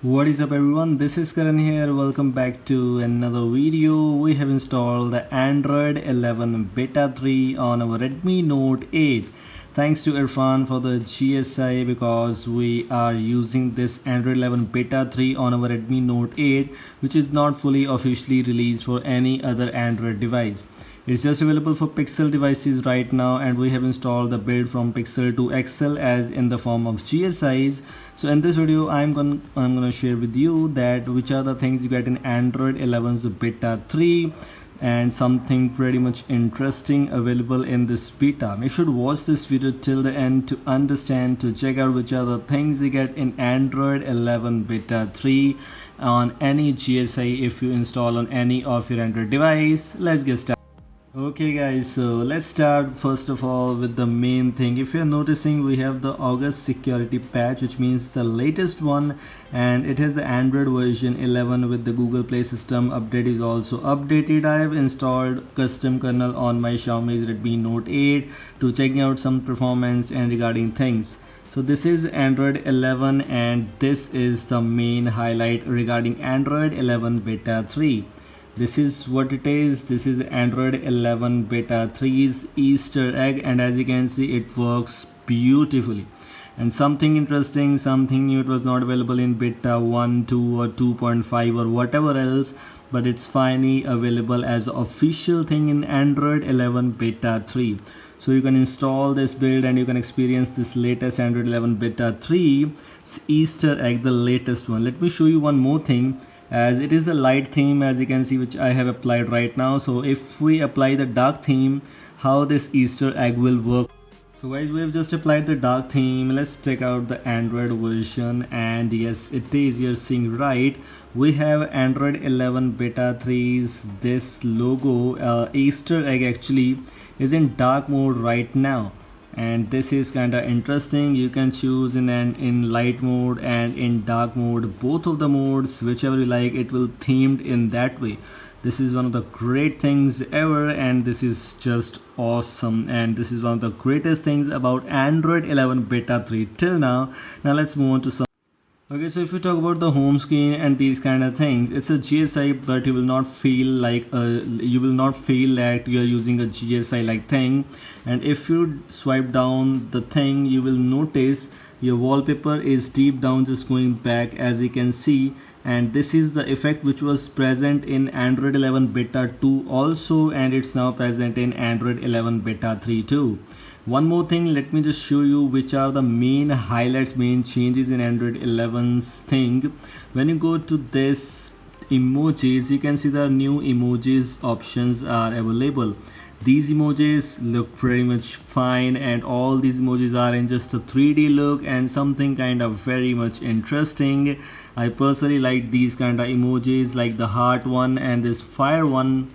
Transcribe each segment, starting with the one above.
What is up everyone, this is Karan here. Welcome back to another video. We have installed the Android 11 Beta 3 on our Redmi Note 8. Thanks to Irfan for the GSI because we are using this Android 11 Beta 3 on our Redmi Note 8, which is not fully officially released for any other Android device. It's just available for Pixel devices right now, and we have installed the build from Pixel to XL as in the form of GSIs. So in this video I'm gonna share with you that which are the things you get in Android 11's Beta 3 and something pretty much interesting available in this beta. Make sure to watch this video till the end to understand, to check out which are the things you get in Android 11 Beta 3 on any GSI if you install on any of your Android device. Let's get started. Okay guys, so let's start first of all with the main thing. If you're noticing, we have the August security patch, which means the latest one, and it has the Android version 11 with the Google Play system update is also updated. I have installed custom kernel on my Xiaomi's Redmi Note 8 to checking out some performance and regarding things. So this is Android 11 and this is the main highlight regarding Android 11 Beta 3. This is what it is. This is Android 11 Beta 3's Easter egg, and as you can see it works beautifully. And something interesting, something new, it was not available in beta 1, 2 or 2.5 or whatever else, but it's finally available as official thing in Android 11 Beta 3. So you can install this build and you can experience this latest Android 11 Beta 3 Easter egg, the latest one. Let me show you one more thing, as it is the light theme, as you can see, which I have applied right now. So if we apply the dark theme, how this Easter egg will work. So guys, we have just applied the dark theme. Let's check out the Android version, and yes, it is, you're seeing right, we have Android 11 Beta 3's this logo. Easter egg actually is in dark mode right now, and this is kind of interesting. You can choose in light mode and in dark mode, both of the modes, whichever you like. It will themed in that way. This is one of the great things ever, and this is just awesome, and this is one of the greatest things about Android 11 Beta 3 till now. Now let's move on to some. Okay, so if you talk about the home screen and these kind of things, it's a GSI, but you will not feel like that you are using a GSI like thing. And if you swipe down the thing, you will notice your wallpaper is deep down, just going back, as you can see. And this is the effect which was present in Android 11 Beta 2 also, and it's now present in Android 11 Beta 3 too. One more thing, let me just show you which are the main highlights, main changes in Android 11's thing. When you go to this emojis, you can see the new emojis options are available. These emojis look pretty much fine, and all these emojis are in just a 3D look and something kind of very much interesting. I personally like these kind of emojis, like the heart one and this fire one.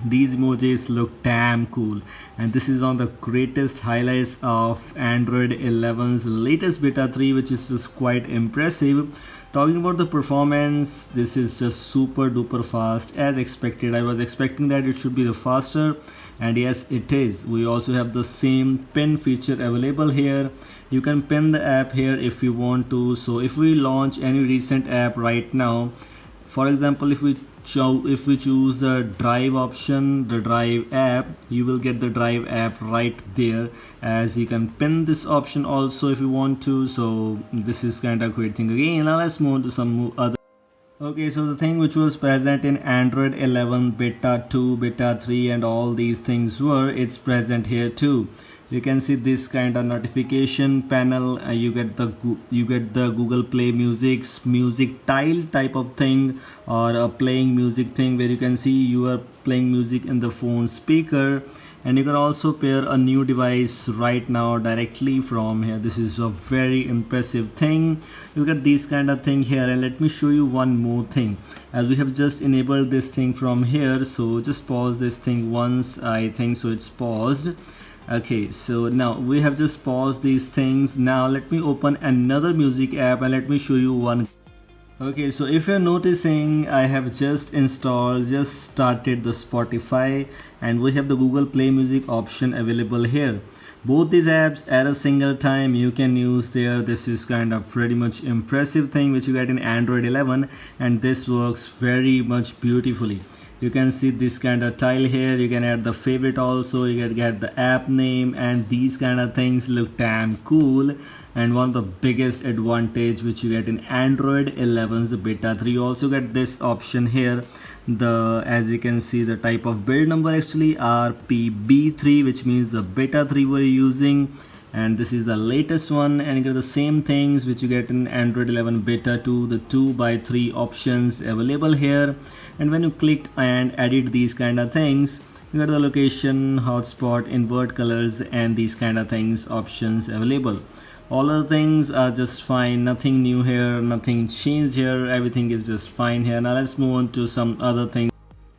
These emojis look damn cool, and this is one of the greatest highlights of Android 11's latest Beta 3, which is just quite impressive. Talking about the performance, this is just super duper fast as expected. I was expecting that it should be the faster, and yes, it is. We also have the same pin feature available here. You can pin the app here if you want to. So if we launch any recent app right now, for example, if we choose the drive option, the drive app, you will get the drive app right there, as you can pin this option also if you want to. So this is kind of great thing again. Now let's move on to some other. Okay, so the thing which was present in Android 11 Beta 2, Beta 3 and all these things it's present here too. You can see this kind of notification panel. You get the Google Play music tile type of thing, or a playing music thing, where you can see you are playing music in the phone speaker. And you can also pair a new device right now directly from here. This is a very impressive thing. You get these kind of thing here, and let me show you one more thing, as we have just enabled this thing from here. So just pause this thing once, I think so it's paused. Okay, so now we have just paused these things. Now let me open another music app and let me show you one. Okay, so if you're noticing, I have just started the Spotify, and we have the Google Play Music option available here. Both these apps at a single time you can use there. This is kind of pretty much impressive thing which you get in Android 11, and this works very much beautifully. You can see this kind of tile here. You can add the favorite also. You can get the app name, and these kind of things look damn cool. And one of the biggest advantage which you get in Android 11's beta 3, you also get this option here. The, as you can see, the type of build number actually RPB3, which means the beta 3 we're using, and this is the latest one. And you get the same things which you get in Android 11 beta 2, the 2x3 options available here. And when you click and edit these kind of things, you get the location, hotspot, invert colors, and these kind of things options available. All other things are just fine, nothing new here, nothing changed here, everything is just fine here. Now let's move on to some other things.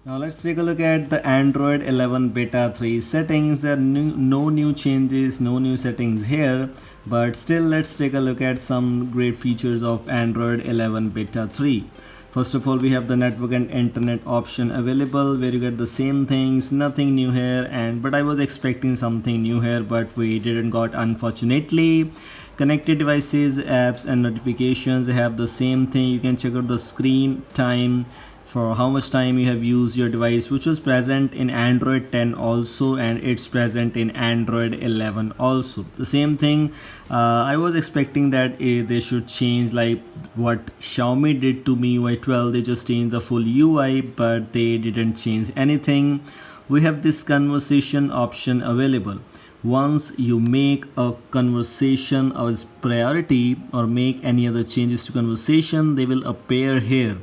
Now let's take a look at the Android 11 beta 3 settings. There are no new changes, no new settings here, but still let's take a look at some great features of Android 11 beta 3. First of all, we have the network and internet option available, where you get the same things, nothing new here. But I was expecting something new here, but we didn't got, unfortunately. Connected devices, apps and notifications have the same thing. You can check out the screen time for how much time you have used your device, which was present in Android 10 also, and it's present in Android 11 also. The same thing. I was expecting that they should change like what Xiaomi did to MIUI 12. They just changed the full UI, but they didn't change anything. We have this conversation option available. Once you make a conversation as priority or make any other changes to conversation, they will appear here.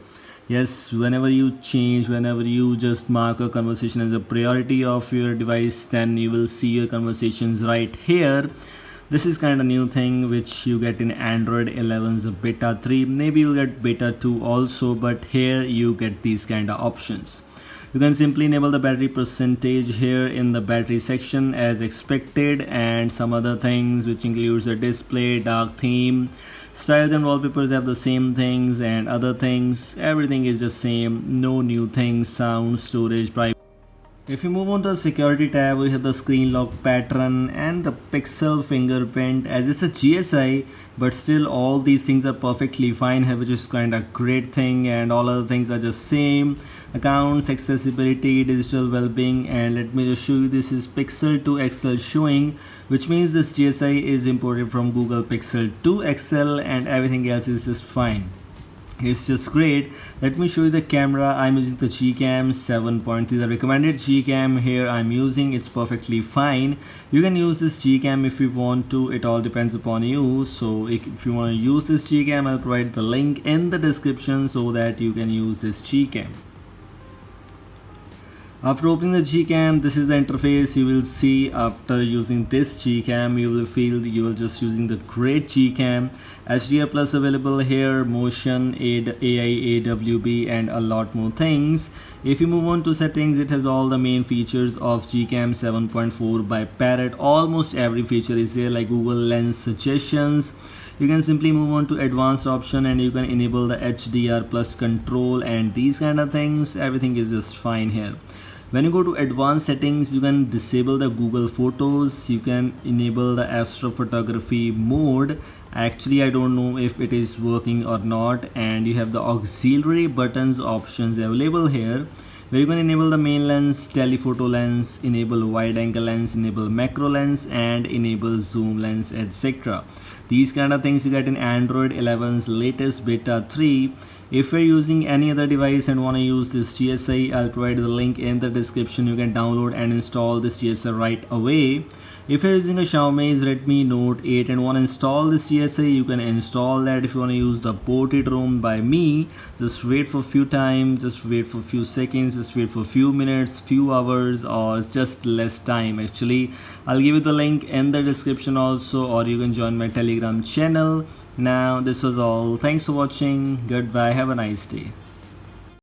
Yes, whenever you change, whenever you just mark a conversation as a priority of your device, then you will see your conversations right here. This is kind of new thing which you get in Android 11's beta 3. Maybe you get beta 2 also, but here you get these kind of options. You can simply enable the battery percentage here in the battery section as expected, and some other things which includes the display, dark theme, styles and wallpapers have the same things, and other things, everything is the same, no new things, sound, storage, privacy. If you move on to the security tab, we have the screen lock pattern and the pixel fingerprint. As it's a GSI, but still all these things are perfectly fine here, which is kind of great thing, and all other things are just same. Accounts, accessibility, digital well-being, and let me just show you, this is Pixel 2 XL showing, which means this GSI is imported from Google Pixel 2 XL, and everything else is just fine. It's just great. Let me show you the camera. I'm using the Gcam 7.3, the recommended Gcam here I'm using. It's perfectly fine. You can use this Gcam if you want to, it all depends upon you. So if you want to use this Gcam, I'll provide the link in the description so that you can use this Gcam. After opening the Gcam, this is the interface you will see. After using this Gcam, you will feel you will just using the great Gcam. HDR Plus available here, motion, AI, AWB, and a lot more things. If you move on to settings, it has all the main features of Gcam 7.4 by Parrot. Almost every feature is here, like Google Lens suggestions. You can simply move on to advanced option, and you can enable the HDR Plus control and these kind of things. Everything is just fine here. When you go to advanced settings, you can disable the Google Photos. You can enable the astrophotography mode. Actually, I don't know if it is working or not. And you have the auxiliary buttons options available here, where you can enable the main lens, telephoto lens, enable wide angle lens, enable macro lens, and enable zoom lens, etc. These kind of things you get in Android 11's latest beta 3. If you're using any other device and want to use this GSI, I'll provide the link in the description. You can download and install this GSI right away. If you're using a Xiaomi's Redmi Note 8 and want to install this GSI, you can install that. If you want to use the ported ROM by me, just wait for a few times, just wait for a few seconds, just wait for a few minutes, few hours, or just less time actually. I'll give you the link in the description also, or you can join my Telegram channel. Now this was all. Thanks for watching. Goodbye. Have a nice day.